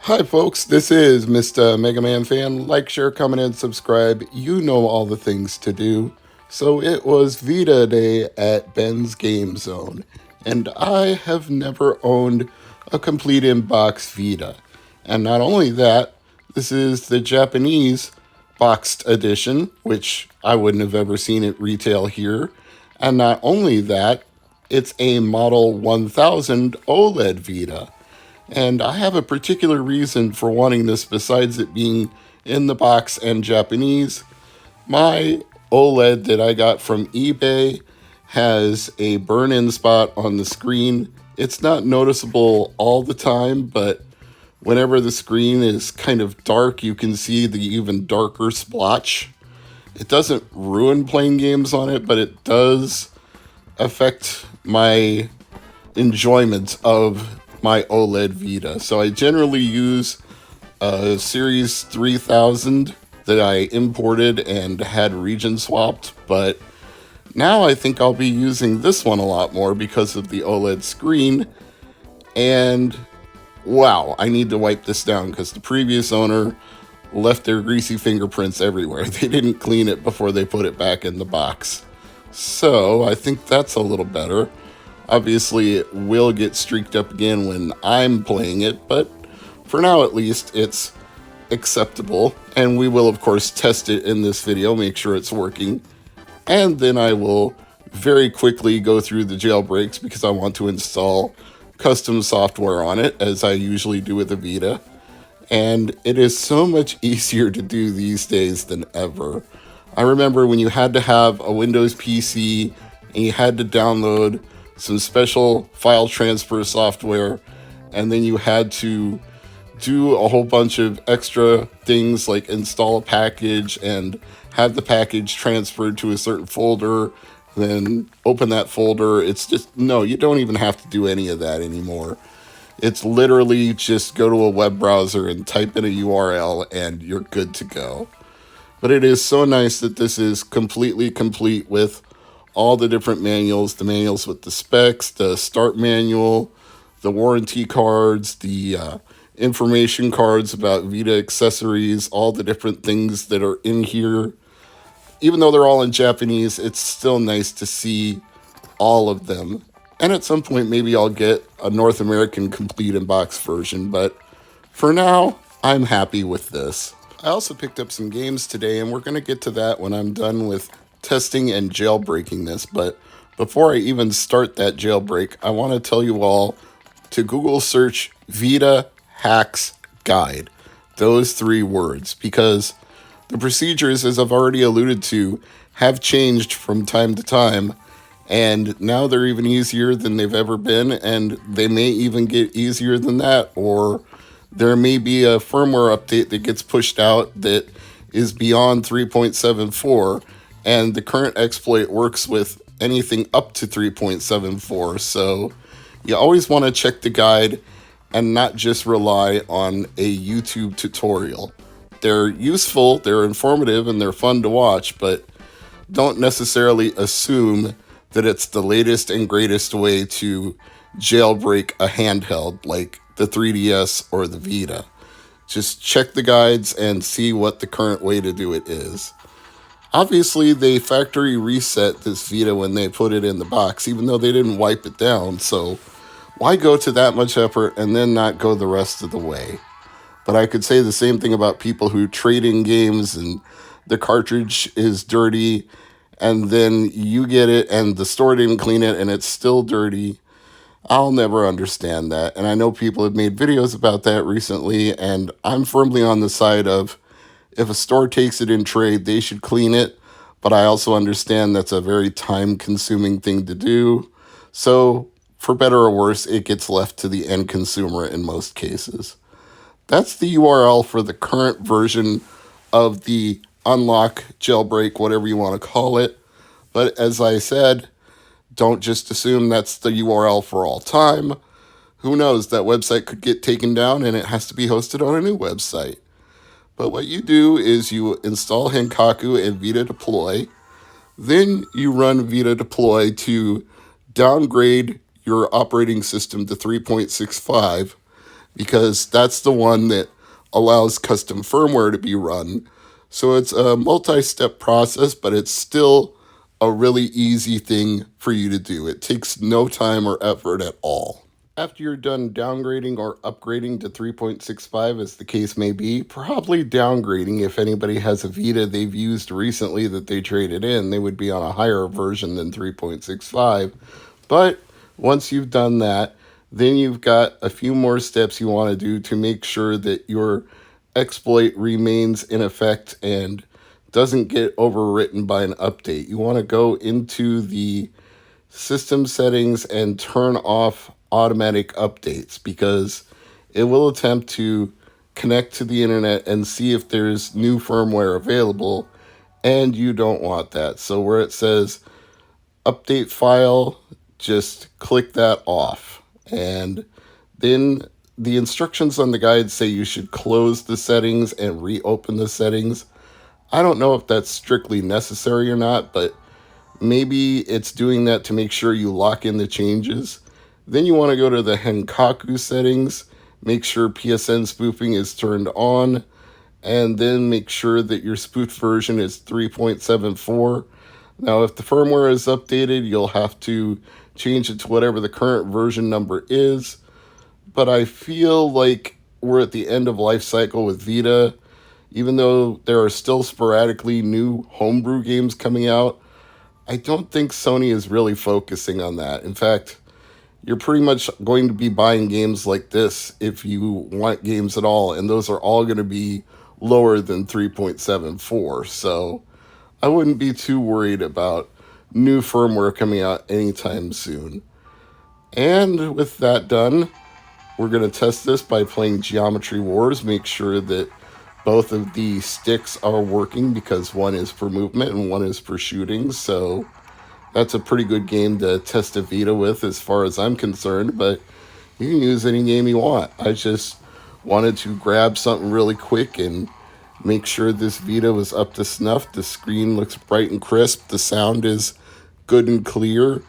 Hi, folks. This is Mr. MegaManFan. Like, share, comment, and subscribe. You know all the things to do. So it was Vita Day at Ben's Game Zone, and I have never owned a complete in-box Vita. And not only that, this is the Japanese boxed edition, which I wouldn't have ever seen at retail here. And not only that, it's a Model 1000 OLED Vita. And I have a particular reason for wanting this besides it being in the box and Japanese. My OLED that I got from eBay has a burn-in spot on the screen. It's not noticeable all the time, but whenever the screen is kind of dark, you can see the even darker splotch. It doesn't ruin playing games on it, but it does affect my enjoyment of my OLED Vita. So I generally use a Series 3000 that I imported and had region swapped, but now I think I'll be using this one a lot more because of the OLED screen. And wow, I need to wipe this down because the previous owner left their greasy fingerprints everywhere. They didn't clean it before they put it back in the box. So I think that's a little better. Obviously, it will get streaked up again when I'm playing it, but for now at least, it's acceptable. And we will, of course, test it in this video, make sure it's working. And then I will very quickly go through the jailbreaks because I want to install custom software on it, as I usually do with a Vita. And it is so much easier to do these days than ever. I remember when you had to have a Windows PC and you had to download some special file transfer software, and then you had to do a whole bunch of extra things like install a package and have the package transferred to a certain folder, then open that folder. It's just, no, you don't even have to do any of that anymore. It's literally just go to a web browser and type in a URL and you're good to go. But it is so nice that this is completely complete with all the different manuals, the manuals with the specs, the start manual, the warranty cards, the information cards about Vita accessories, all the different things that are in here. Even though they're all in Japanese, it's still nice to see all of them. And at some point, maybe I'll get a North American complete in-box version, but for now, I'm happy with this. I also picked up some games today, and we're going to get to that when I'm done with testing and jailbreaking this. But before I even start that jailbreak, I want to tell you all to Google search Vita Hacks Guide, those 3 words, because the procedures, as I've already alluded to, have changed from time to time, and now they're even easier than they've ever been, and they may even get easier than that, or there may be a firmware update that gets pushed out that is beyond 3.74, and the current exploit works with anything up to 3.74, so you always want to check the guide and not just rely on a YouTube tutorial. They're useful, they're informative, and they're fun to watch, but don't necessarily assume that it's the latest and greatest way to jailbreak a handheld like the 3DS or the Vita. Just check the guides and see what the current way to do it is. Obviously, they factory reset this Vita when they put it in the box, even though they didn't wipe it down, so why go to that much effort and then not go the rest of the way? But I could say the same thing about people who trade in games and the cartridge is dirty, and then you get it and the store didn't clean it and it's still dirty. I'll never understand that. And I know people have made videos about that recently, and I'm firmly on the side of if a store takes it in trade, they should clean it. But I also understand that's a very time-consuming thing to do. So, for better or worse, it gets left to the end consumer in most cases. That's the URL for the current version of the unlock, jailbreak, whatever you want to call it. But as I said, don't just assume that's the URL for all time. Who knows, that website could get taken down and it has to be hosted on a new website. But what you do is you install Henkaku and Vita Deploy. Then you run Vita Deploy to downgrade your operating system to 3.65. because that's the one that allows custom firmware to be run. So it's a multi-step process, but it's still a really easy thing for you to do. It takes no time or effort at all. After you're done downgrading or upgrading to 3.65, as the case may be, probably downgrading. If anybody has a Vita they've used recently that they traded in, they would be on a higher version than 3.65. But once you've done that, then you've got a few more steps you want to do to make sure that your exploit remains in effect and doesn't get overwritten by an update. You want to go into the system settings and turn off automatic updates, because it will attempt to connect to the internet and see if there's new firmware available, and you don't want that. So where it says update file, just click that off. And then the instructions on the guide say you should close the settings and reopen the settings. I don't know if that's strictly necessary or not, but maybe it's doing that to make sure you lock in the changes. Then you want to go to the Henkaku settings, make sure PSN spoofing is turned on, and then make sure that your spoofed version is 3.74. Now, if the firmware is updated, you'll have to change it to whatever the current version number is. But I feel like we're at the end of life cycle with Vita. Even though there are still sporadically new homebrew games coming out, I don't think Sony is really focusing on that. In fact, you're pretty much going to be buying games like this if you want games at all, and those are all going to be lower than 3.74. So I wouldn't be too worried about new firmware coming out anytime soon. And with that done, we're going to test this by playing Geometry Wars, make sure that both of the sticks are working, because one is for movement and one is for shooting. So that's a pretty good game to test a Vita with as far as I'm concerned, but you can use any game you want. I just wanted to grab something really quick and make sure this Vita was up to snuff. The screen looks bright and crisp. The sound is good and clear.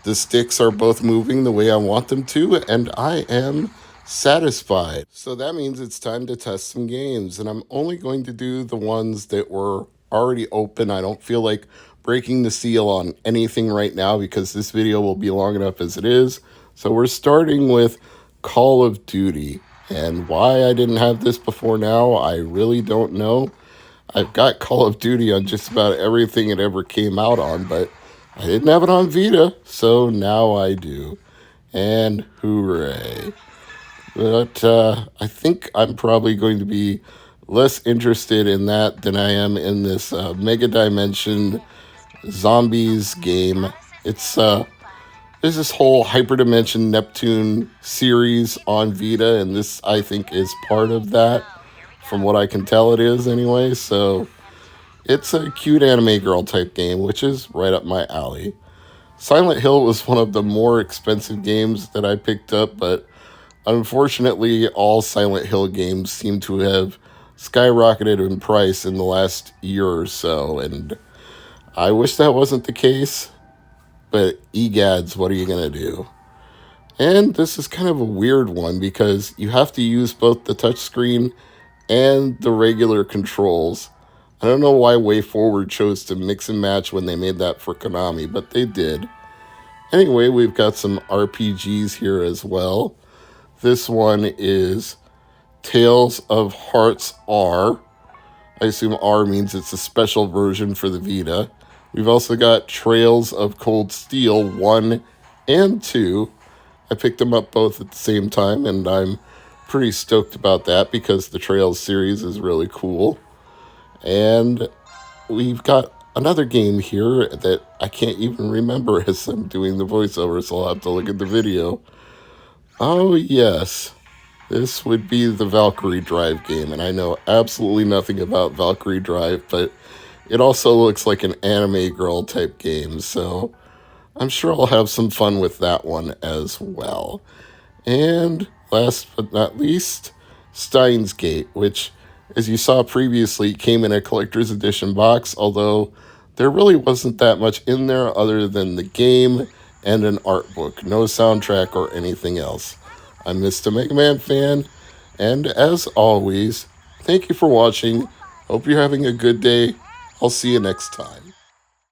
The sticks are both moving the way I want them to, and I am satisfied. So that means it's time to test some games, and I'm only going to do the ones that were already open. I don't feel like breaking the seal on anything right now because this video will be long enough as it is. So we're starting with Call of Duty, and why I didn't have this before now, I really don't know. I've got Call of Duty on just about everything it ever came out on, but I didn't have it on Vita, so now I do. And hooray. But I think I'm probably going to be less interested in that than I am in this Mega Dimension Zombies game. It's there's this whole Hyperdimension Neptune series on Vita, and this, I think, is part of that, from what I can tell it is anyway. So it's a cute anime girl type game, which is right up my alley. Silent Hill was one of the more expensive games that I picked up, but unfortunately, all Silent Hill games seem to have skyrocketed in price in the last year or so, and I wish that wasn't the case, but egads, what are you going to do? And this is kind of a weird one because you have to use both the touchscreen and the regular controls. I don't know why WayForward chose to mix and match when they made that for Konami, but they did. Anyway, we've got some RPGs here as well. This one is Tales of Hearts R. I assume R means it's a special version for the Vita. We've also got Trails of Cold Steel 1 and 2. I picked them up both at the same time, and I'm pretty stoked about that because the Trails series is really cool. And we've got another game here that I can't even remember as I'm doing the voiceover, so I'll have to look at the video. Oh, yes. This would be the Valkyrie Drive game, and I know absolutely nothing about Valkyrie Drive, but it also looks like an anime girl type game, so I'm sure I'll have some fun with that one as well. And last but not least, Steins Gate, which, as you saw previously, came in a collector's edition box, although there really wasn't that much in there other than the game and an art book. No soundtrack or anything else. I'm Mr. MegaManFan, And as always, thank you for watching. Hope you're having a good day. I'll see you next time.